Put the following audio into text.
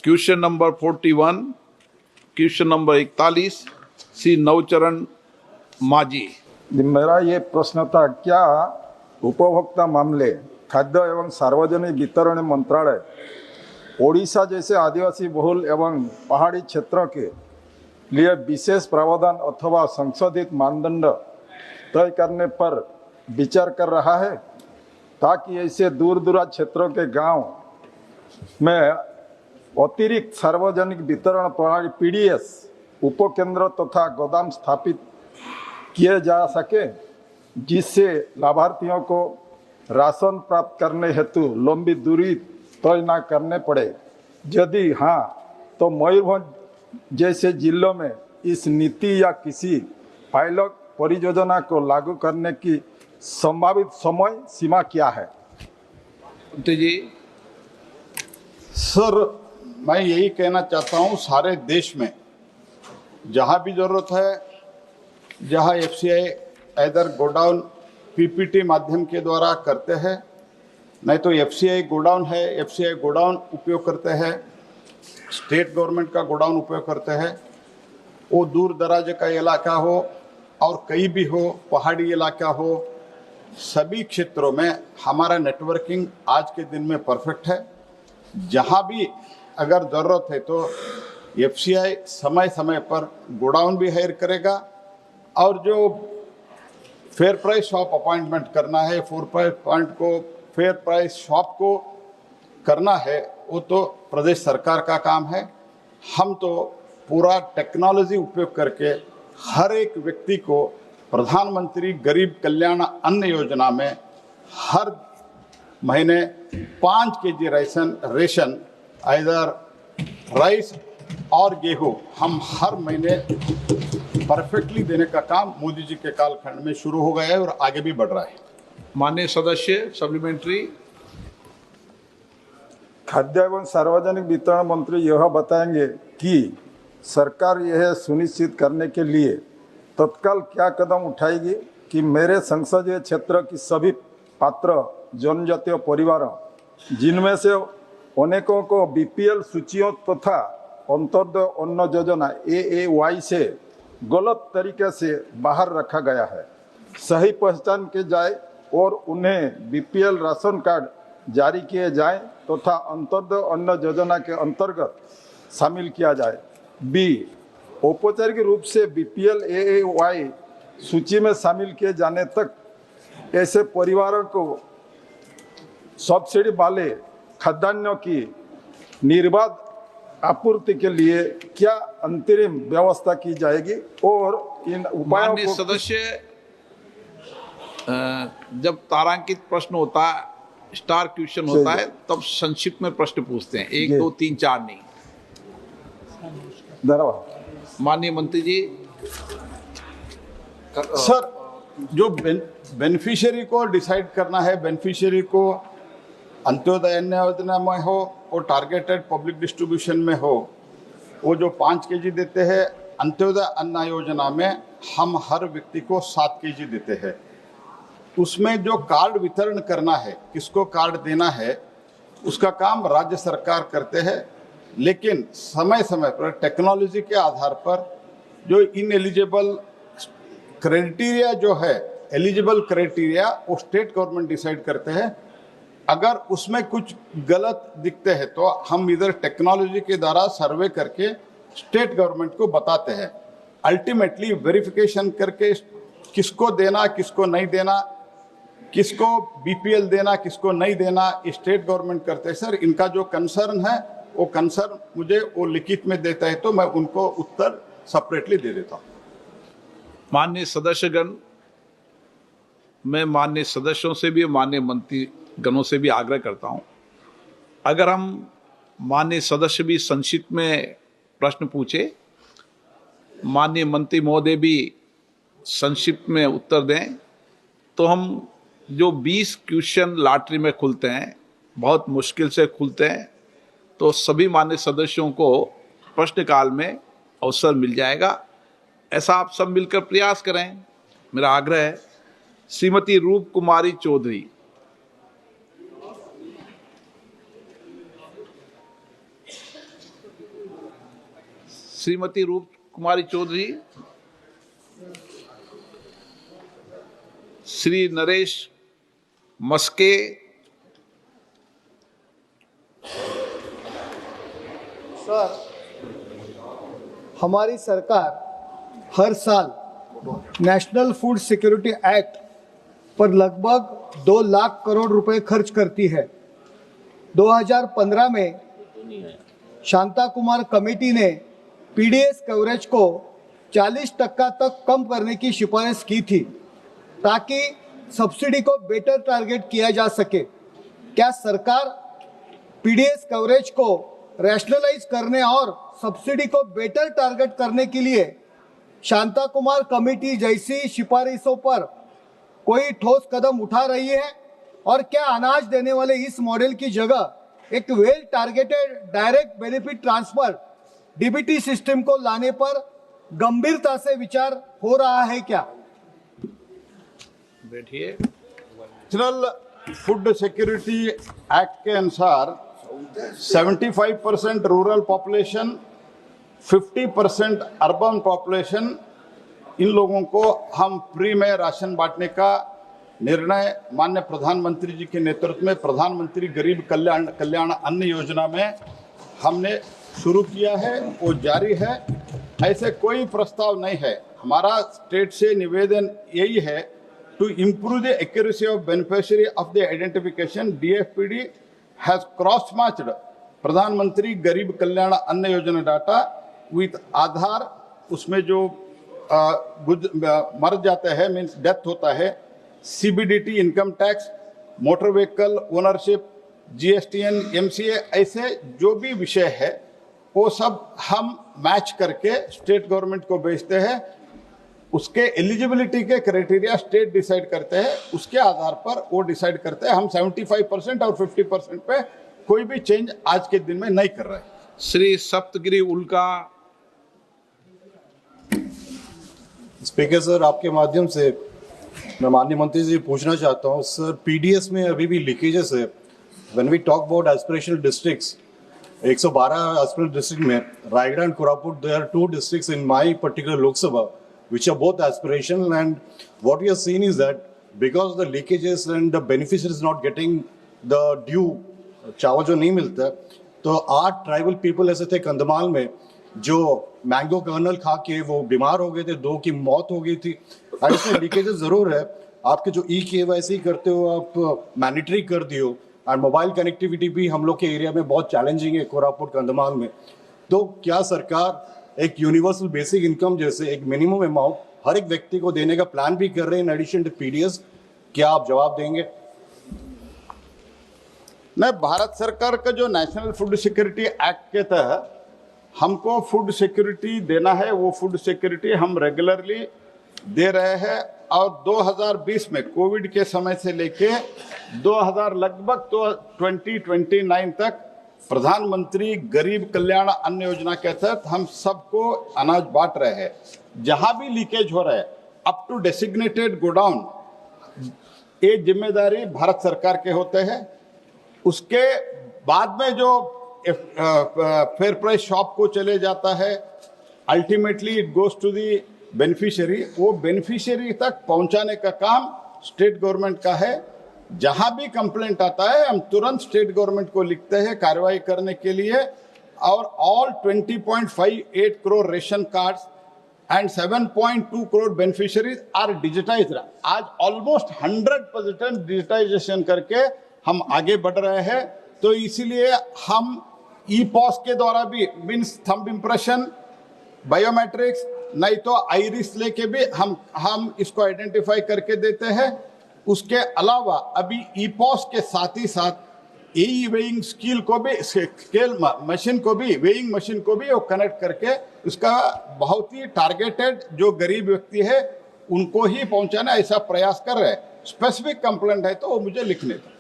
Question number 41, question number 41, Shri Navcharan Majhi. मेरा ये प्रश्न था, क्या उपभोक्ता मामले, खाद्य एवं सार्वजनिक वितरण मंत्रालय ओडिशा जैसे आदिवासी बहुल एवं पहाड़ी क्षेत्र के लिए विशेष प्रावधान अथवा संशोधित मानदंड तय करने पर विचार कर रहा है, ताकि ऐसे दूर दराज क्षेत्रों के गांव में अतिरिक्त सार्वजनिक वितरण प्रणाली पीडीएस उपकेंद्र तथा गोदाम स्थापित किए जा सके, जिससे लाभार्थियों को राशन प्राप्त करने हेतु लंबी दूरी तय न करने पड़े। यदि हाँ, तो मयूरभंज जैसे जिलों में इस नीति या किसी पायलट परियोजना को लागू करने की संभावित समय सीमा क्या है? जी सर, मैं यही कहना चाहता हूँ, सारे देश में जहाँ भी ज़रूरत है, जहाँ एफसीआई इधर गोडाउन पीपीटी माध्यम के द्वारा करते हैं, नहीं तो एफसीआई गोडाउन है, एफसीआई गोडाउन उपयोग करते हैं, स्टेट गवर्नमेंट का गोडाउन उपयोग करते हैं। वो दूर दराज का इलाका हो और कहीं भी हो, पहाड़ी इलाका हो, सभी क्षेत्रों में हमारा नेटवर्किंग आज के दिन में परफेक्ट है। जहाँ भी अगर ज़रूरत है तो एफसीआई समय समय पर गोडाउन भी हायर करेगा, और जो फेयर प्राइस शॉप अपॉइंटमेंट करना है, फेयर प्राइस शॉप को करना है, वो तो प्रदेश सरकार का काम है। हम तो पूरा टेक्नोलॉजी उपयोग करके हर एक व्यक्ति को प्रधानमंत्री गरीब कल्याण अन्न योजना में हर महीने 5 केजी रेशन इधर राइस और गेहूँ हम हर महीने परफेक्टली देने का काम मोदी जी के कालखंड में शुरू हो गया है और आगे भी बढ़ रहा है। माननीय सदस्य सप्लीमेंट्री। खाद्य एवं सार्वजनिक वितरण मंत्री यह बताएंगे कि सरकार यह सुनिश्चित करने के लिए तत्काल क्या कदम उठाएगी कि मेरे संसदीय क्षेत्र की सभी पात्र जनजातीय परिवारों, जिनमें से अनेकों को बीपीएल सूचियों तथा अंत्योदय अन्न योजना AAY से गलत तरीके से बाहर रखा गया है, सही पहचान की जाए और उन्हें बीपीएल राशन कार्ड जारी किए जाएं तथा अंत्योदय अन्न योजना के अंतर्गत शामिल किया जाए। बी, औपचारिक रूप से बीपीएल AAY सूची में शामिल किए जाने तक ऐसे परिवारों को सब्सिडी वाले खाद्यान्नों की निर्बाध आपूर्ति के लिए क्या अंतरिम व्यवस्था की जाएगी, और इन उपायों माननीय को सदस्य, जब तारांकित प्रश्न होता है, स्टार क्वेश्चन होता है, तब संक्षिप्त में प्रश्न पूछते हैं, 1 2 3 4 नहीं। धन्यवाद। माननीय मंत्री जी। सर, जो बेनिफिशियरी को डिसाइड करना है, बेनिफिशियरी को अंत्योदय अन्न योजना में हो और टारगेटेड पब्लिक डिस्ट्रीब्यूशन में हो, वो जो 5 केजी देते हैं, अंत्योदय अन्न योजना में हम हर व्यक्ति को 7 केजी देते हैं। उसमें जो कार्ड वितरण करना है, किसको कार्ड देना है, उसका काम राज्य सरकार करते हैं, लेकिन समय समय पर टेक्नोलॉजी के आधार पर जो इनएलिजिबल क्राइटेरिया जो है, एलिजिबल क्राइटेरिया वो स्टेट गवर्नमेंट डिसाइड करते हैं। अगर उसमें कुछ गलत दिखते हैं तो हम इधर टेक्नोलॉजी के द्वारा सर्वे करके स्टेट गवर्नमेंट को बताते हैं। अल्टीमेटली वेरिफिकेशन करके किसको देना, किसको नहीं देना, किसको बीपीएल देना, किसको नहीं देना, स्टेट गवर्नमेंट करते हैं। सर, इनका जो कंसर्न है वो कंसर्न मुझे वो लिखित में देता है तो मैं उनको उत्तर सेपरेटली दे देता हूँ। माननीय सदस्यगण, मैं माननीय सदस्यों से भी, माननीय मंत्री गणों से भी आग्रह करता हूं, अगर हम माननीय सदस्य भी संक्षिप्त में प्रश्न पूछे, माननीय मंत्री महोदय भी संक्षिप्त में उत्तर दें, तो हम जो 20 क्वेश्चन लॉटरी में खुलते हैं, बहुत मुश्किल से खुलते हैं, तो सभी माननीय सदस्यों को प्रश्नकाल में अवसर मिल जाएगा। ऐसा आप सब मिलकर प्रयास करें, मेरा आग्रह है। श्रीमती रूप कुमारी चौधरी। श्रीमती रूप कुमारी चौधरी, श्री नरेश मस्के, सर, हमारी सरकार हर साल नेशनल फूड सिक्योरिटी एक्ट पर लगभग 2 लाख करोड़ रुपए खर्च करती है। 2015 में शांता कुमार कमेटी ने पीडीएस कवरेज को 40% तक कम करने की सिफारिश की थी ताकि सब्सिडी को बेटर टारगेट किया जा सके। क्या सरकार पीडीएस कवरेज को रैशनलाइज करने और सब्सिडी को बेटर टारगेट करने के लिए शांता कुमार कमेटी जैसी सिफारिशों पर कोई ठोस कदम उठा रही है? और क्या अनाज देने वाले इस मॉडल की जगह एक well targeted direct benefit transfer DBT system को लाने पर गंभीरता से विचार हो रहा है क्या? बैठिए। नेशनल फूड सिक्योरिटी एक्ट के अनुसार 75% रूरल पॉपुलेशन, 50% अर्बन पॉपुलेशन, इन लोगों को हम फ्री में राशन बांटने का निर्णय माननीय प्रधानमंत्री जी के नेतृत्व में प्रधानमंत्री गरीब कल्याण अन्न योजना में हमने शुरू किया है, वो जारी है। ऐसे कोई प्रस्ताव नहीं है। हमारा स्टेट से निवेदन यही है, to improve the accuracy of beneficiary of the identification, DFPD has cross matched Pradhan Mantri Garib कल्याण अन्न योजना डाटा विथ आधार। उसमें जो मर जाते हैं, मीन्स डेथ होता है, CBDT, income tax, motor vehicle ownership, GSTN, MCA, ऐसे जो भी विषय है वो सब हम मैच करके स्टेट गवर्नमेंट को भेजते हैं। उसके एलिजिबिलिटी के क्राइटेरिया स्टेट डिसाइड करते हैं, उसके आधार पर वो डिसाइड करते हैं। हम 75% और 50% पे कोई भी चेंज आज के दिन में नहीं कर रहे हैं। श्री सप्तगिरी उल्का। स्पीकर सर, आपके माध्यम से मैं माननीय मंत्री जी पूछना चाहता हूँ सर, पीडीएस में अभी भी लीकेजेस है। When we talk about aspirational districts, 112 aspirational district में Raigarh and Koraput, there are 2 districts in my particular Lok Sabha which are both aspirational, and what we have seen is that because the leakages and the beneficiaries is not getting the due चावल जो नहीं मिलता है, तो 8 tribal people ऐसे थे कंधमाल में जो मैंगो कर्नल खा के वो बीमार हो गए थे, 2 की मौत हो गई थी। ऐसे लीकेजेस जरूर है। आपके जो EKYC करते हो आप मैंडेटरी कर दियो, और मोबाइल कनेक्टिविटी भी हम लोग के एरिया में बहुत चैलेंजिंग है कोरापुट कंधमाल में। तो क्या सरकार एक यूनिवर्सल बेसिक इनकम जैसे एक मिनिमम अमाउंट हर एक व्यक्ति को देने का प्लान भी कर रहे हैं इन एडिशन टू पीडीएस? क्या आप जवाब देंगे? नहीं, भारत सरकार का जो नेशनल फूड सिक्योरिटी एक्ट के तहत हमको फूड सिक्योरिटी देना है, वो फूड सिक्योरिटी हम रेगुलरली दे रहे हैं। और 2020 में कोविड के समय से लेके 2000 लगभग तो 2029 तक प्रधानमंत्री गरीब कल्याण अन्न योजना के तहत हम सबको अनाज बांट रहे हैं। जहां भी लीकेज हो रहा है अप टू डेसिग्नेटेड गोडाउन, ये जिम्मेदारी भारत सरकार के होते हैं। उसके बाद में जो फेयर प्राइस शॉप को चले जाता है, ultimately it goes to the beneficiary. वो बेनिफिशियरी तक पहुंचाने का काम स्टेट गवर्नमेंट का है। जहां भी कंप्लेंट आता है हम तुरंत स्टेट गवर्नमेंट को लिखते हैं कार्रवाई करने के लिए। और all 20.58 crore ration cards and 7.2 crore beneficiaries are digitized. आज ऑलमोस्ट 100% डिजिटाइजेशन करके हम आगे बढ़ रहे हैं। तो इसीलिए हम ई-पॉस के द्वारा भी, मीन्स थंब इम्प्रेशन, बायोमेट्रिक्स, नहीं तो आइरिस लेके भी हम इसको आइडेंटिफाई करके देते हैं। उसके अलावा अभी ई-पॉस के साथ ही साथ ई वेइंग स्केल को भी, स्केल मशीन को भी, वेइंग मशीन को भी वो कनेक्ट करके उसका बहुत ही टारगेटेड जो गरीब व्यक्ति है उनको ही पहुंचाना ऐसा प्रयास कर रहे हैं। स्पेसिफिक कंप्लेंट है तो वो मुझे लिखने दो।